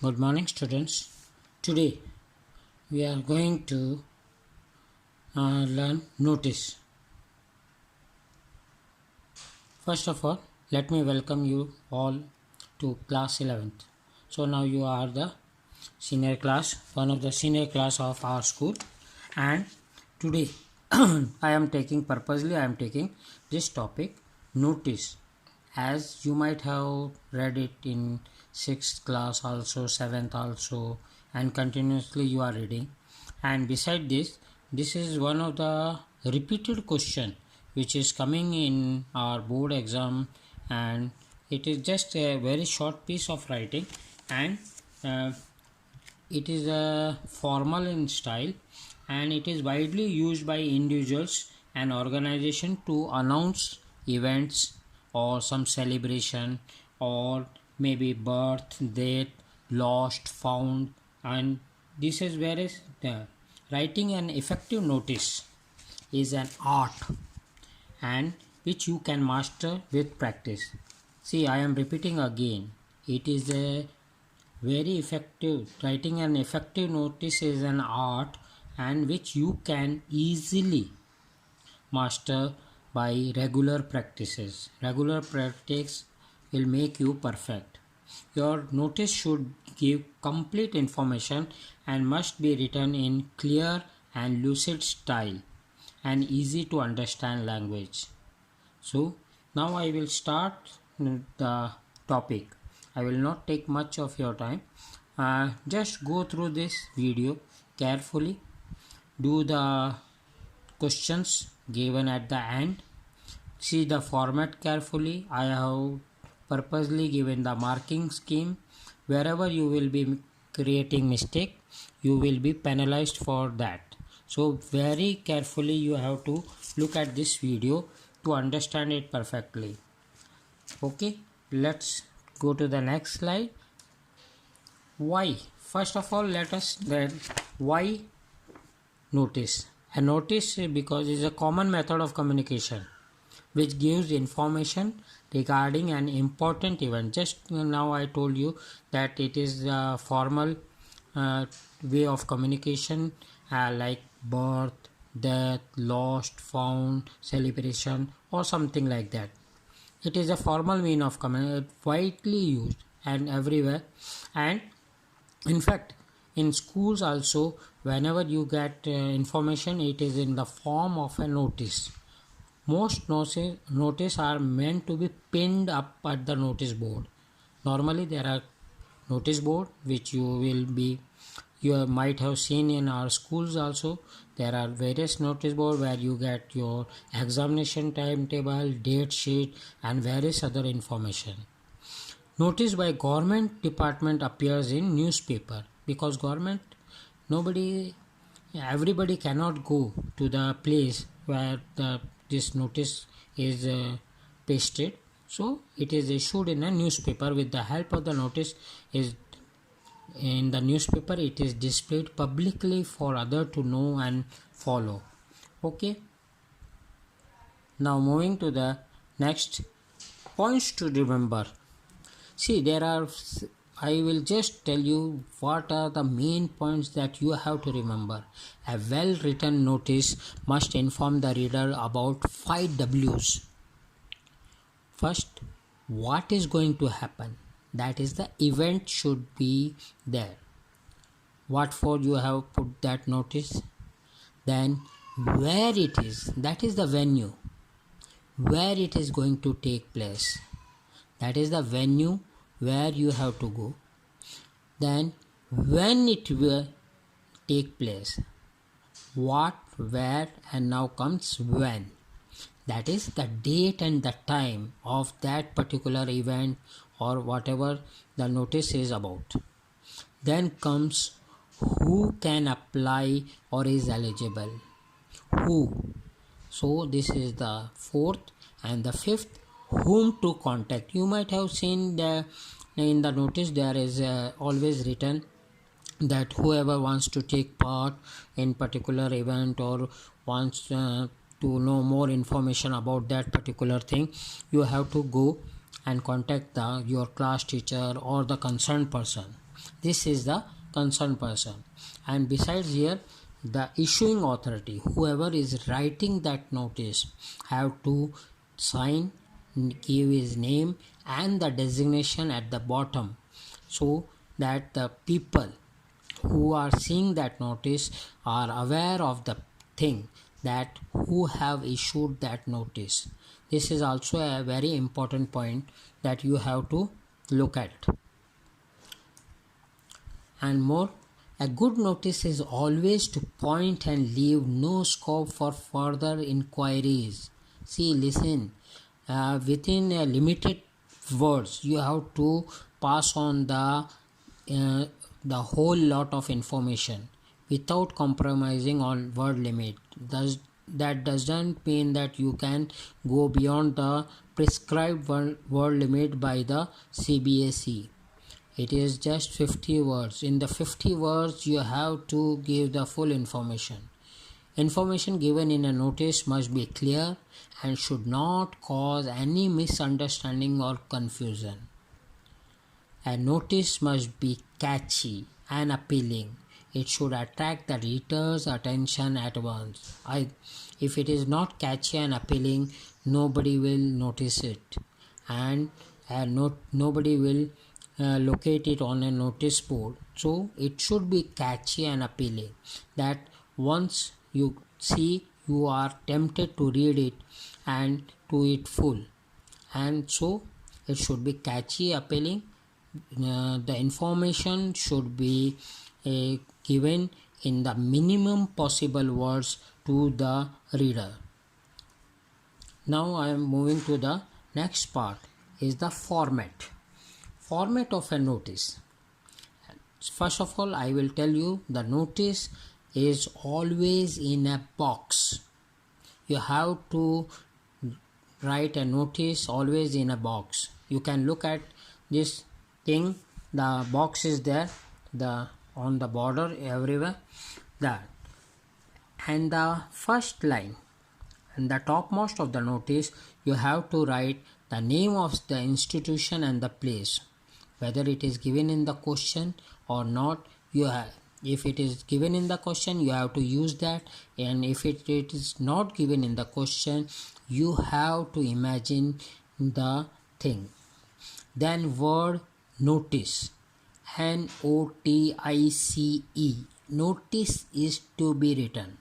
Good morning, students. Today we are going to learn notice. First of all, let me welcome you all to class 11th. So now you are the senior class, one of the senior class of our school, and today I am taking this topic, notice, as you might have read it in 6th class also, 7th also, and continuously you are reading. And beside this is one of the repeated question which is coming in our board exam, and it is just a very short piece of writing, and it is a formal in style, and it is widely used by individuals and organization to announce events or some celebration, or maybe birth, death, lost, found. And this is where is writing an effective notice is an art, and which you can master with practice. See, I am repeating again, it is a very effective, writing an effective notice is an art, and which you can easily master by regular practices. Regular practice will make you perfect. Your notice should give complete information and must be written in clear and lucid style and easy to understand language. So now I will start the topic. I will not take much of your time. Just go through this video carefully. Do the questions given at the end. See the format carefully. I have purposely given the marking scheme. Wherever you will be creating mistake, you will be penalized for that. So very carefully you have to look at this video to understand it perfectly. Okay, let's go to the next slide. Why? First of all, let us then why notice. A notice because it is a common method of communication which gives information regarding an important event. Just now I told you that it is a formal way of communication, like birth, death, lost, found, celebration, or something like that. It is a formal mean of communication, widely used and everywhere. And in fact, in schools also, whenever you get information, it is in the form of a notice. Most notice are meant to be pinned up at the notice board. Normally there are notice board which you might have seen in our schools also. There are various notice board where you get your examination timetable, date sheet, and various other information. Notice by government department appears in newspaper, because everybody cannot go to the place where this notice is pasted. So it is issued in a newspaper. With the help of the notice is in the newspaper, it is displayed publicly for other to know and follow. Okay, now moving to the next points to remember. See, I will just tell you what are the main points that you have to remember. A well written notice must inform the reader about 5 W's. First, what is going to happen? That is, the event should be there. What for you have put that notice? Then where it is, that is the venue. Where it is going to take place, that is the venue where you have to go. Then when it will take place, what, where, and now comes when. That is the date and the time of that particular event or whatever the notice is about. Then comes who can apply or is eligible. Who. So this is the fourth. And the fifth, whom to contact. You might have seen in the notice there is always written that whoever wants to take part in particular event or wants to know more information about that particular thing, you have to go and contact your class teacher or the concerned person. this is the concerned person. And besides here, the issuing authority, whoever is writing that notice, have to sign, give his name and the designation at the bottom, so that the people who are seeing that notice are aware of the thing that who have issued that notice. This is also a very important point that you have to look at. And more, a good notice is always to point and leave no scope for further inquiries. See, listen, within a limited words, you have to pass on the whole lot of information without compromising on word limit. That doesn't mean that you can go beyond the prescribed word limit by the CBSE. It is just 50 words. In the 50 words, you have to give the full information. Information given in a notice must be clear and should not cause any misunderstanding or confusion. A notice must be catchy and appealing. It should attract the reader's attention at once. If it is not catchy and appealing, nobody will notice it, and nobody will locate it on a notice board. So it should be catchy and appealing, that once you see, you are tempted to read it and to it full. And so it should be catchy, appealing. The information should be given in the minimum possible words to the reader. Now I am moving to the next part, is the format of a notice. First of all, I will tell you the notice is always in a box. You have to write a notice always in a box. You can look at this thing, the box is there, on the border everywhere, that. And the first line and the topmost of the notice, you have to write the name of the institution and the place, whether it is given in the question or not. If it is given in the question, you have to use that, and if it is not given in the question, you have to imagine the thing. Then word notice, NOTICE, notice is to be written.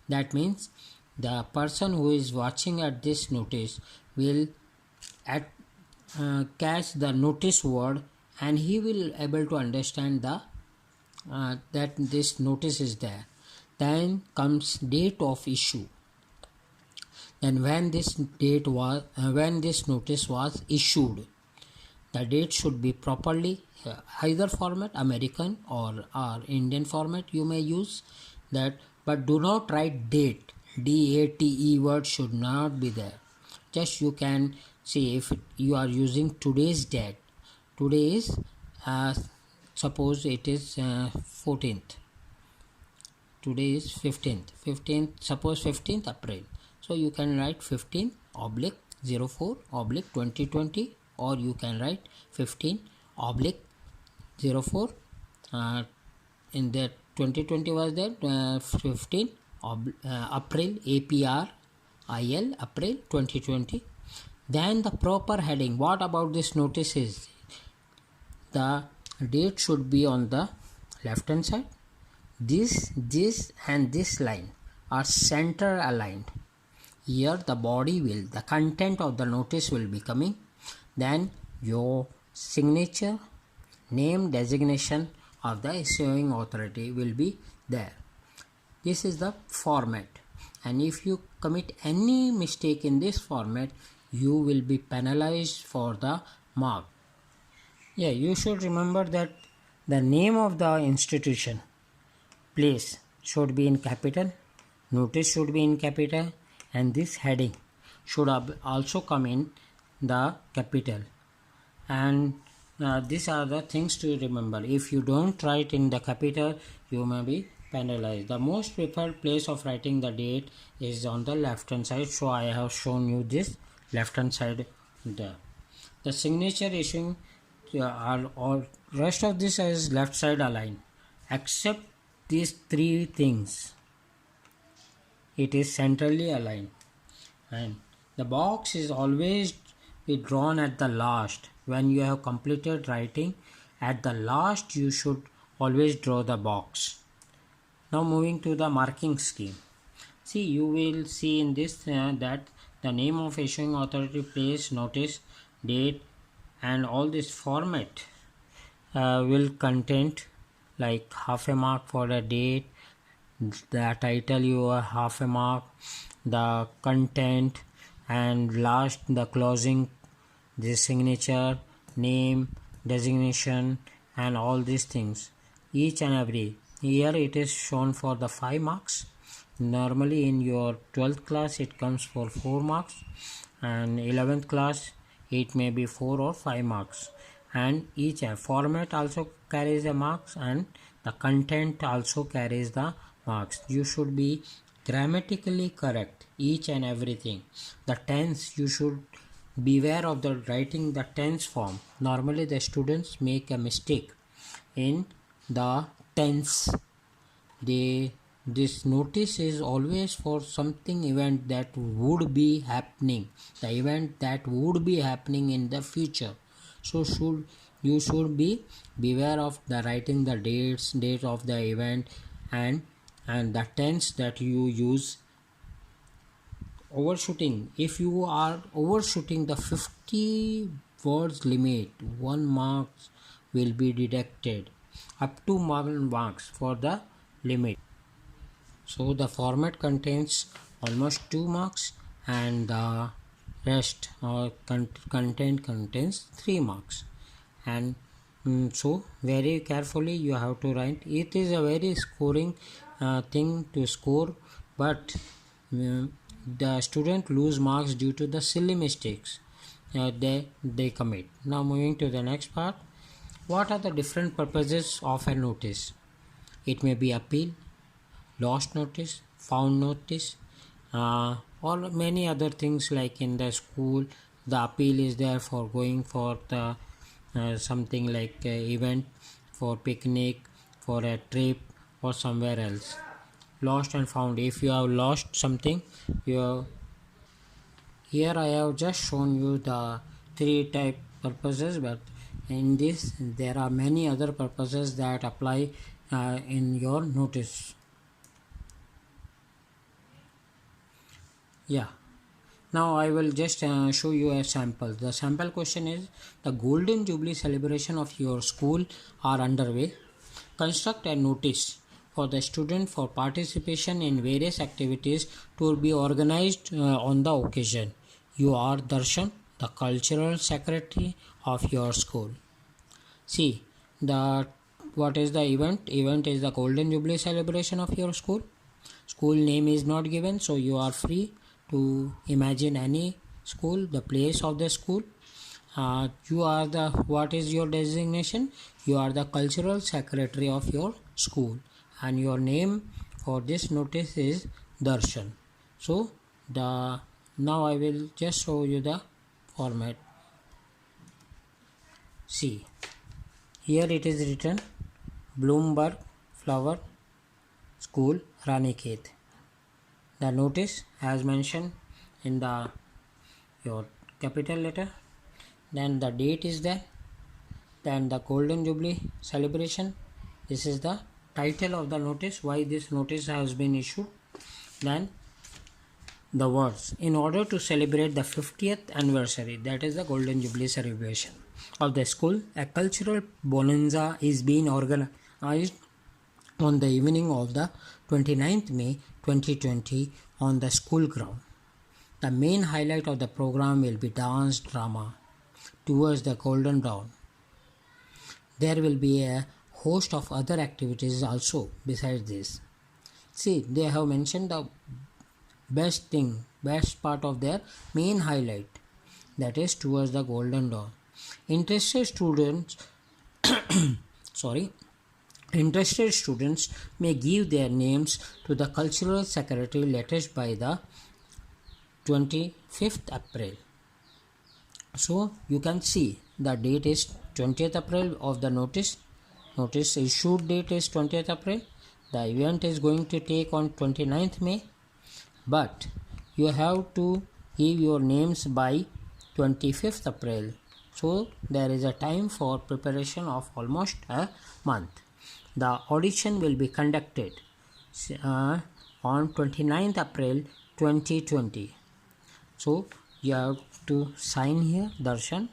That means the person who is watching at this notice will catch the notice word, and he will able to understand that this notice is there. Then comes date of issue. Then when this notice was issued, the date should be properly, either format, American or Indian format you may use that, but do not write date. DATE word should not be there. Just you can see if you are using today's date. Today is suppose it is 14th. Today is 15th. Suppose 15th April. So you can write 15/04/2020, or you can write 15/04. In that 2020 was there, 15 April, April, April 2020. Then the proper heading. What about this notice is, the date should be on the left hand side. This and this line are center aligned. Here the content of the notice will be coming. Then your signature, name, designation of the issuing authority will be there. This is the format, and if you commit any mistake in this format, you will be penalized for the mark. Yeah, you should remember that the name of the institution, place should be in capital, notice should be in capital, and this heading should also come in the capital. And these are the things to remember. If you don't write in the capital, you may be penalized. The most preferred place of writing the date is on the left hand side, so I have shown you this left hand side there. The signature issuing all rest of this is left side aligned, except these three things. It is centrally aligned, and the box is always be drawn at the last. When you have completed writing, at the last you should always draw the box. Now moving to the marking scheme. See, you will see in this that the name of issuing authority, place, notice, date, and all this format will contain like half a mark for the date, the title you are half a mark, the content, and last the closing, the signature, name, designation, and all these things, each and every. Here it is shown for the 5 marks. Normally in your 12th class it comes for 4 marks, and 11th class it may be 4 or 5 marks, and each format also carries the marks, and the content also carries the marks. You should be grammatically correct, each and everything. The tense, you should beware of the writing the tense form. Normally the students make a mistake in the tense. This notice is always for something event that would be happening, the event that would be happening in the future. So you should be beware of the writing the date of the event, and the tense that you use. Overshooting, if you are overshooting the 50 words limit, 1 mark will be deducted, up to 1 marks for the limit. So the format contains almost 2 marks, and the rest or content contains 3 marks. And so very carefully you have to write. It is a very scoring thing to score, but the student lose marks due to the silly mistakes they commit. Now moving to the next part. What are the different purposes of a notice? It may be appeal, lost notice, found notice, or many other things. Like in the school, the appeal is there for going for the something like event, for picnic, for a trip, or somewhere else. Lost and found, if you have lost something, here I have just shown you the 3 type purposes, but in this there are many other purposes that apply in your notice. Yeah, now I will just show you a sample. The sample question is: the Golden Jubilee celebration of your school are underway. Construct a notice for the student for participation in various activities to be organized on the occasion. You are Darshan, the cultural secretary of your school. See, what is the event? Event is the Golden Jubilee celebration of your school. School name is not given, so you are free to imagine any school, the place of the school. You are what is your designation? You are the cultural secretary of your school, and your name for this notice is Darshan. So now I will just show you the format. See, here it is written Bloomberg Flower School, Ranikhet. The notice as mentioned in your capital letter. Then the date is there. Then the Golden Jubilee celebration. This is the title of the notice, why this notice has been issued. Then the words: in order to celebrate the 50th anniversary, that is the Golden Jubilee celebration of the school, a cultural bonanza is being organized on the evening of the 29th May 2020 on the school ground. The main highlight of the program will be dance drama towards the golden dawn. There will be a host of other activities also besides this. See, they have mentioned the best part of their main highlight, that is towards the golden dawn. Interested students may give their names to the cultural secretary latest by the 25th April. So you can see the date is 20th April of the notice. Notice issued date is 20th April. The event is going to take on 29th May. But you have to give your names by 25th April. So there is a time for preparation of almost a month. The audition will be conducted on 29th April 2020. So you have to sign here, Darshan,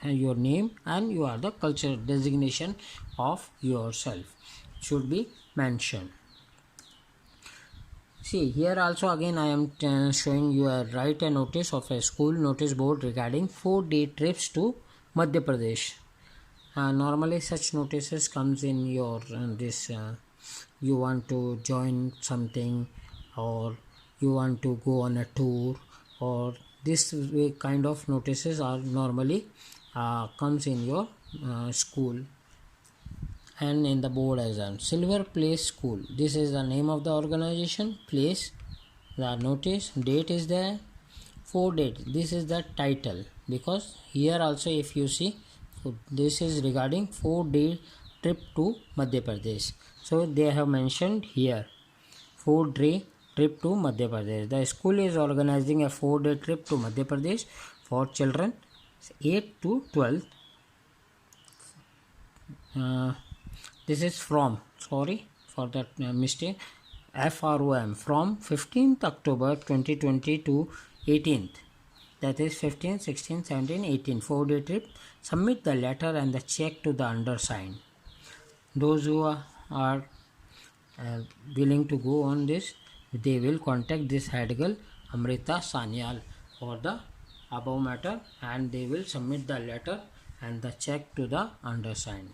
your name, and you are the cultural designation of yourself should be mentioned. See here also again I am showing you a write a notice of a school notice board regarding 4-day trips to Madhya Pradesh. Normally such notices comes in your you want to join something, or you want to go on a tour, or this kind of notices are normally comes in your school and in the board as well. Silver Place School, this is the name of the organization. Place, the notice, date is there, 4 date, this is the title, because here also if you see, so this is regarding 4-day trip to Madhya Pradesh. So they have mentioned here 4-day trip to Madhya Pradesh. The school is organizing a 4-day trip to Madhya Pradesh for children 8 to 12. This is from, sorry for that mistake, FROM, from 15th October 2020 to 18th, that is 15, 16, 17, 18, 4-day trip. Submit the letter and the check to the undersigned. Those who are willing to go on this, they will contact this head girl Amrita Sanyal for the above matter, and they will submit the letter and the check to the undersigned.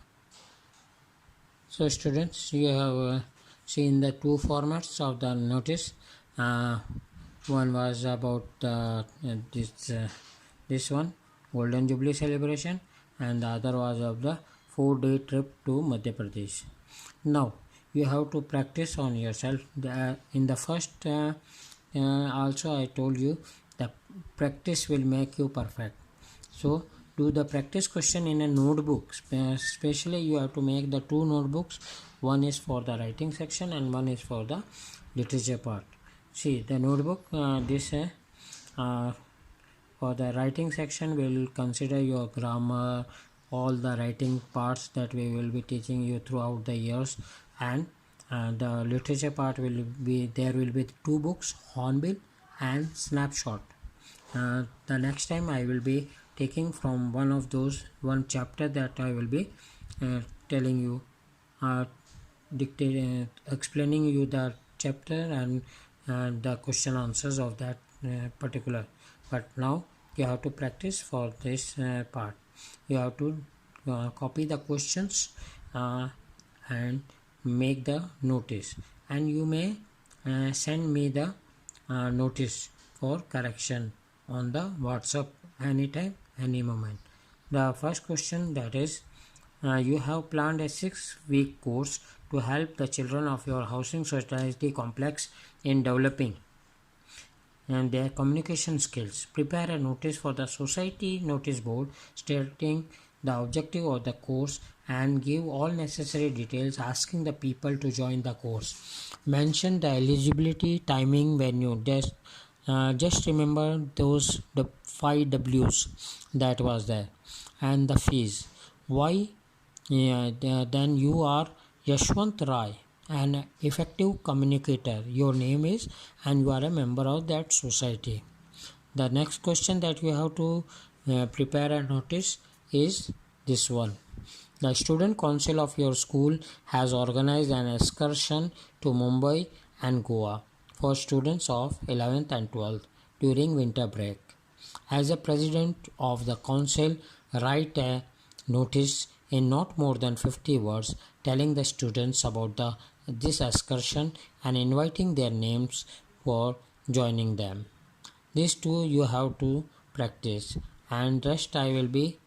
So students, you have seen the two formats of the notice. One was about this one, Golden Jubilee celebration, and the other was of the 4-day trip to Madhya Pradesh. Now you have to practice on yourself. In the first also I told you the practice will make you perfect. So do the practice question in a notebook. Especially you have to make the 2 notebooks. One is for the writing section and one is for the literature part. See the notebook, for the writing section we will consider your grammar, all the writing parts that we will be teaching you throughout the years, and the literature part will be, there will be 2 books, Hornbill and Snapshot. The next time I will be taking from one of those, one chapter that I will be telling you, explaining you the chapter and the question answers of that particular. But now you have to practice for this part. You have to copy the questions and make the notice, and you may send me the notice for correction on the WhatsApp anytime, any moment. The first question, that is, you have planned a 6-week course to help the children of your housing society complex in developing and their communication skills. Prepare a notice for the society notice board stating the objective of the course and give all necessary details asking the people to join the course. Mention the eligibility, timing, venue. Just remember those, the 5 W's that was there, and the fees. Why? Then you are Yashwant Rai, an effective communicator. Your name is, and you are a member of that society. The next question that you have to prepare a notice is this one. The student council of your school has organized an excursion to Mumbai and Goa for students of 11th and 12th during winter break. As a president of the council, write a notice in not more than 50 words telling the students about this excursion and inviting their names for joining them. These two you have to practice, and rest I will be